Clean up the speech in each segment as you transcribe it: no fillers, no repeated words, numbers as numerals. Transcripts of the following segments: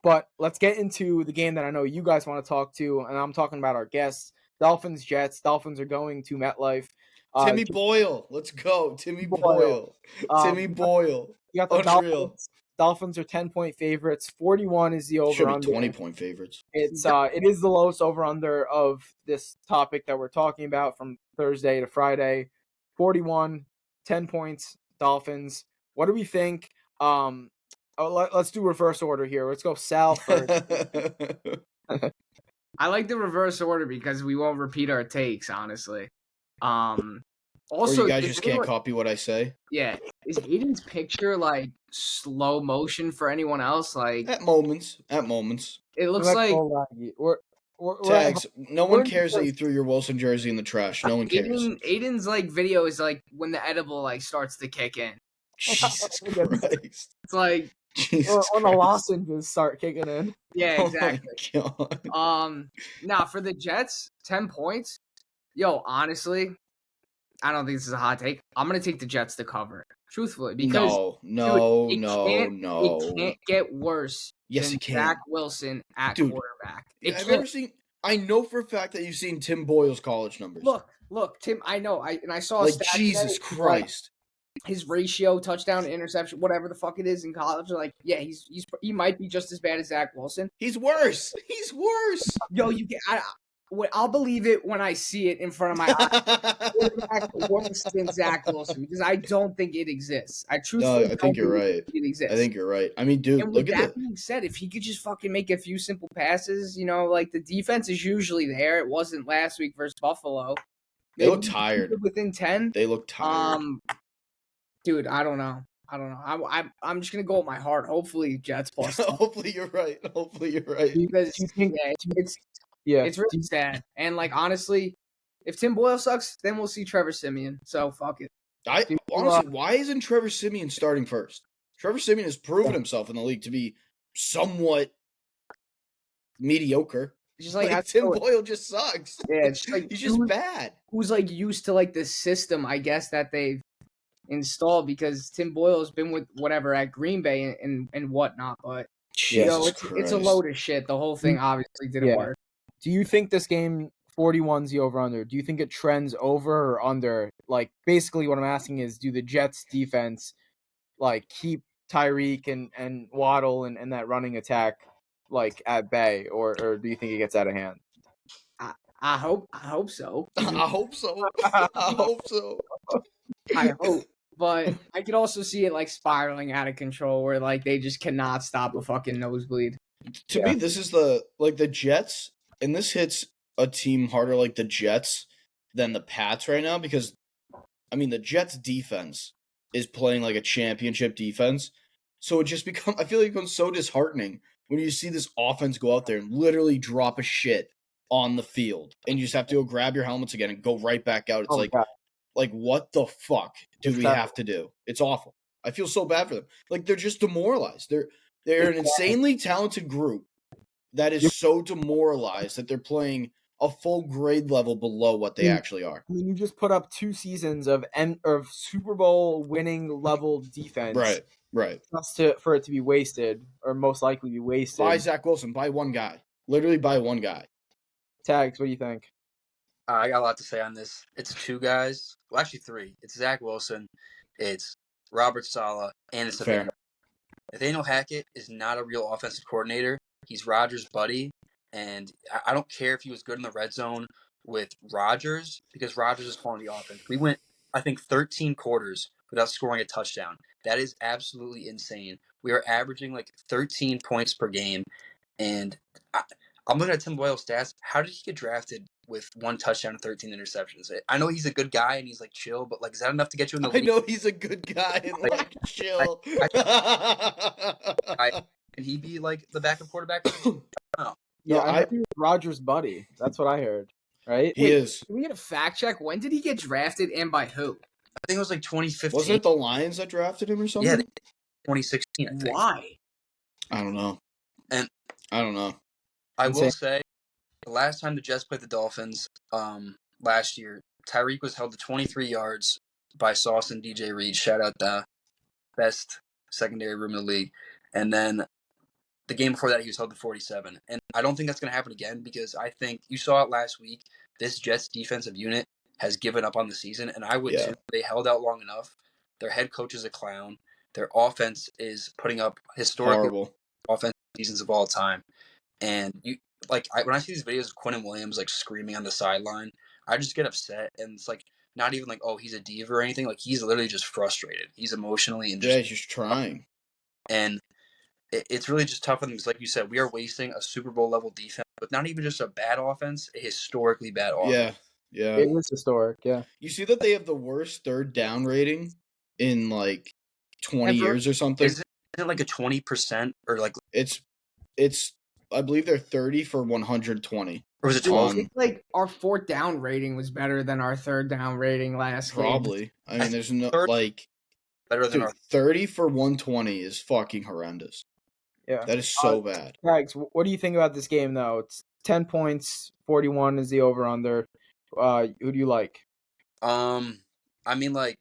But let's get into the game that I know you guys want to talk to, and I'm talking about our guests, Dolphins, Jets. Dolphins are going to MetLife. Timmy Boyle. Let's go. Timmy Boyle. Boyle. Timmy Boyle. You got the Unreal. Dolphins. Dolphins are 10-point favorites. 41 is the over-under. Should be 20-point favorites. It is the lowest over-under of this topic that we're talking about from Thursday to Friday. 41, 10 points, Dolphins. What do we think? Let's do reverse order here. Let's go Sal first. I like the reverse order because we won't repeat our takes, honestly. Also, or you guys just can't copy what I say? Yeah. Is Aiden's picture like slow motion for anyone else? Like at moments. It looks like Tags. No one cares that you threw your Wilson jersey in the trash. No one cares. Aiden's like video is like when the edible like starts to kick in. Jesus Christ. It's like when the lozenges start kicking in. Yeah, exactly. Oh my God. Now for the Jets, 10 points. Yo, honestly, I don't think this is a hot take. I'm gonna take the Jets to cover, truthfully, because it can't get worse. Yes, than it can. Zach Wilson at quarterback. I know for a fact that you've seen Tim Boyle's college numbers. Look, Tim. I know. I saw. Like Jesus Christ. His ratio, touchdown to interception, whatever the fuck it is in college, like, yeah, he might be just as bad as Zach Wilson. He's worse. Yo, I'll believe it when I see it in front of my eyes. Worse than Zach Wilson, because I don't think it exists. I think you're right. It exists. I think you're right. I mean, dude, and with that being said, if he could just fucking make a few simple passes, like the defense is usually there. It wasn't last week versus Buffalo. They look tired. Within 10. They look tired. Dude, I don't know. I'm just gonna go with my heart. Hopefully, Jets plus. Hopefully, you're right. Because it's really sad. And like honestly, if Tim Boyle sucks, then we'll see Trevor Siemian. So fuck it. Honestly, why isn't Trevor Siemian starting first? Trevor Siemian has proven himself in the league to be somewhat mediocre. Just like Tim Boyle just sucks. Yeah, it's just like he's just bad. Who's like used to like the system, I guess, that they've installed, because Tim Boyle has been with whatever at Green Bay and whatnot, but it's a load of shit. The whole thing obviously didn't work. Do you think this game 41's the over-under? Do you think it trends over or under? Like, basically what I'm asking is, do the Jets defense like keep Tyreek and Waddle and that running attack like at bay, or do you think it gets out of hand? I hope so. I hope so. I hope. But I could also see it like spiraling out of control where like they just cannot stop a fucking nosebleed. To me, this is the Jets, and this hits a team harder like the Jets than the Pats right now, because I mean the Jets defense is playing like a championship defense. So I feel like it becomes so disheartening when you see this offense go out there and literally drop a shit on the field, and you just have to go grab your helmets again and go right back out. It's like, what the fuck do we have to do? It's awful. I feel so bad for them. Like, they're just demoralized. They're an insanely talented group that is so demoralized that they're playing a full grade level below what they actually are. I mean, you just put up 2 seasons of Super Bowl winning level defense. Right. Just for it to be wasted, or most likely be wasted. Buy Zach Wilson. Buy one guy. Literally buy one guy. Tags, what do you think? I got a lot to say on this. It's 2 guys. Well, actually 3. It's Zach Wilson, it's Robert Saleh, and it's Nathaniel Hackett is not a real offensive coordinator. He's Rodgers' buddy, and I don't care if he was good in the red zone with Rodgers, because Rodgers is calling the offense. We went, I think, 13 quarters without scoring a touchdown. That is absolutely insane. We are averaging like 13 points per game, and I'm looking at Tim Boyle's stats. How did he get drafted with 1 touchdown and 13 interceptions? I know he's a good guy and he's like chill, but like, is that enough to get you in the league? I know he's a good guy and like chill. Can he be like the backup quarterback? No. Yeah, I heard he was Rodgers' buddy. That's what I heard. Right? He is. Can we get a fact check? When did he get drafted and by who? I think it was like 2015. Wasn't it the Lions that drafted him or something? Yeah, 2016. I think. Why? I don't know. I will say, the last time the Jets played the Dolphins, last year, Tyreek was held to 23 yards by Sauce and DJ Reed. Shout out the best secondary room in the league. And then the game before that, he was held to 47. And I don't think that's going to happen again because I think you saw it last week. This Jets defensive unit has given up on the season, and I would too. They held out long enough. Their head coach is a clown. Their offense is putting up historically offensive seasons of all time. And when I see these videos of Quinnen Williams like screaming on the sideline, I just get upset. And it's like not even like, oh, he's a diva or anything. Like he's literally just frustrated. He's emotionally and he's just trying. And it's really just tough on them because, like you said, we are wasting a Super Bowl level defense, but not even just a bad offense, a historically bad offense. Yeah. It was historic, yeah. You see that they have the worst third down rating in like 20 years or something? Is it like a 20% or like it's I believe they're 30 for 120. Or was it 12? It's like our fourth down rating was better than our third down rating last game. Probably. I mean, there's no like better than our 30 for 120 is fucking horrendous. Yeah. That is so bad. Tags, what do you think about this game though? It's 10 points, 41 is the over under. Who do you like? I mean, like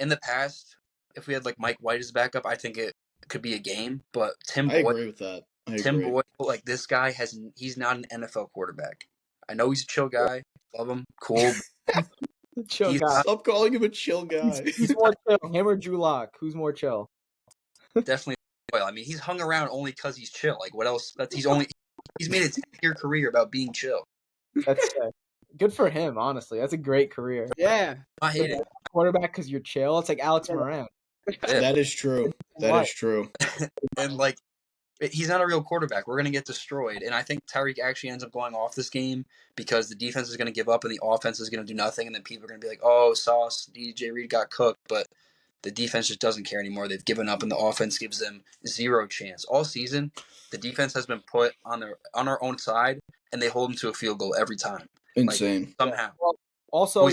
in the past, if we had like Mike White as backup, I think it could be a game. But Tim Boyle, I agree with that. Tim Boyle, like this guy he's not an NFL quarterback. I know he's a chill guy. Love him. Cool. Chill guy. Stop calling him a chill guy. He's more chill. Him or Drew Lock? Who's more chill? Definitely Boyle. I mean, he's hung around only because he's chill. Like, what else? He's made a 10-year career about being chill. That's good for him, honestly. That's a great career. Yeah. I hate it. Quarterback because you're chill. It's like Alex Moran. Yeah. That is true. That is true. And like, he's not a real quarterback. We're going to get destroyed. And I think Tyreek actually ends up going off this game because the defense is going to give up and the offense is going to do nothing. And then people are going to be like, oh, Sauce, DJ Reed got cooked. But the defense just doesn't care anymore. They've given up and the offense gives them zero chance. All season, the defense has been put on our own side and they hold them to a field goal every time. Insane. Like, somehow. Well, also,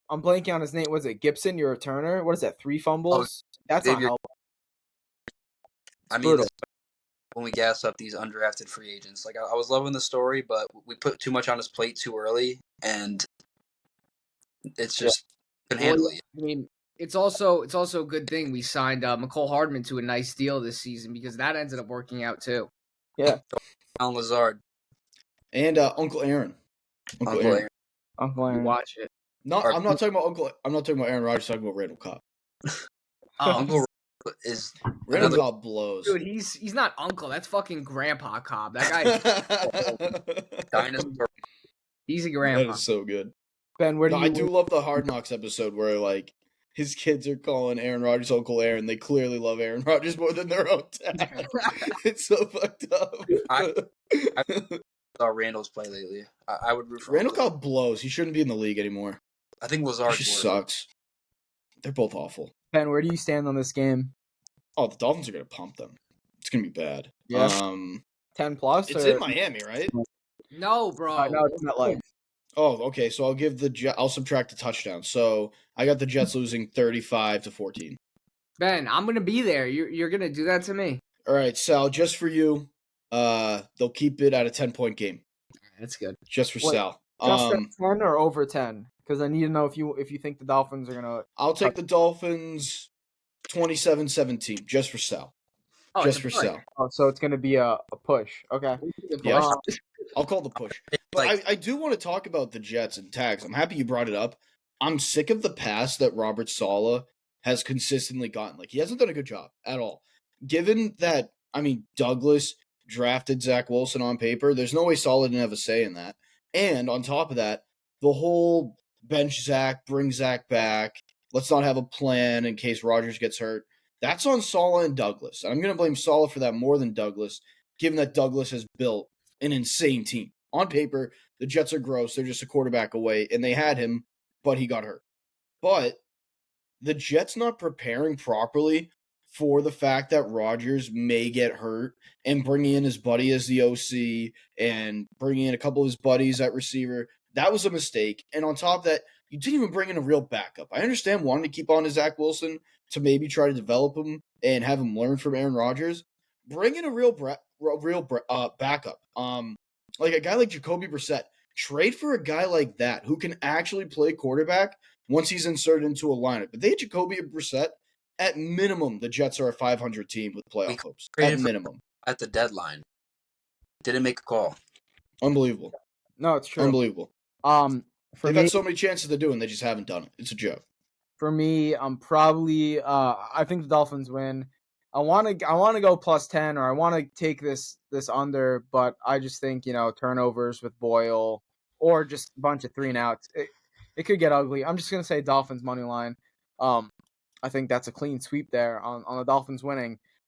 I'm blanking on his name. Was it Gibson, your returner? What is that, 3 fumbles? That's not helpful. I mean, when we gas up these undrafted free agents. Like I was loving the story, but we put too much on his plate too early, and it's just couldn't handle it. I mean, it's also a good thing we signed McCole Hardman to a nice deal this season because that ended up working out too. Yeah, Alan Lazard and Uncle Aaron. Uncle Aaron. Watch it. No, I'm not talking about Aaron Rodgers. I'm talking about Randall Cobb. Uncle is Randall Cobb blows. Dude, he's not uncle. That's fucking Grandpa Cobb. That guy. Dinosaur. He's a grandpa. That is so good. Ben, I do love the Hard Knocks episode where like his kids are calling Aaron Rodgers Uncle Aaron. They clearly love Aaron Rodgers more than their own dad. It's so fucked up. I saw Randall's play lately. I would root for Randall Cobb blows. He shouldn't be in the league anymore. I think Lazard just sucks. They're both awful. Ben, where do you stand on this game? Oh, the Dolphins are going to pump them. It's going to be bad. Yeah. 10 plus? It's in Miami, right? No, bro. No, it's not like. Oh, okay. So I'll subtract the touchdown. So I got the Jets losing 35-14. Ben, I'm gonna be there. You're gonna do that to me. All right, Sal. Just for you, they'll keep it at a 10-point game. That's good. Just for Sal. Just at 10 or over 10? Because I need to know if you think the Dolphins are gonna. I'll take the Dolphins 27-17. Just for Sal. Oh, just for Sal. Oh, so it's gonna be a push. Okay. Yeah. I'll call the push. But I do want to talk about the Jets and tags. I'm happy you brought it up. I'm sick of the pass that Robert Saleh has consistently gotten. Like, he hasn't done a good job at all. Given that, Douglas drafted Zach Wilson on paper, there's no way Saleh didn't have a say in that. And on top of that, the whole bench Zach, bring Zach back, let's not have a plan in case Rodgers gets hurt. That's on Saleh and Douglas. And I'm going to blame Saleh for that more than Douglas, given that Douglas has built an insane team. On paper, the Jets are gross. They're just a quarterback away, and they had him, but he got hurt. But the Jets not preparing properly for the fact that Rodgers may get hurt and bringing in his buddy as the OC and bringing in a couple of his buddies at receiver, that was a mistake. And on top of that, you didn't even bring in a real backup. I understand wanting to keep on to Zach Wilson to maybe try to develop him and have him learn from Aaron Rodgers. Bring in a real backup. Like a guy like Jacoby Brissett. Trade for a guy like that who can actually play quarterback once he's inserted into a lineup. But they had Jacoby Brissett. At minimum, the Jets are a 500 team with playoff hopes. At minimum. at the deadline. Didn't make a call. Unbelievable. No, it's true. Unbelievable. For They've me, had so many chances to do it, and they just haven't done it. It's a joke. for me, I'm probably I think the Dolphins win. I want to go +10, or I want to take this under, but I just think turnovers with Boyle or just a bunch of 3-and-outs. It could get ugly. I'm just gonna say Dolphins money line. I think that's a clean sweep there on the Dolphins winning.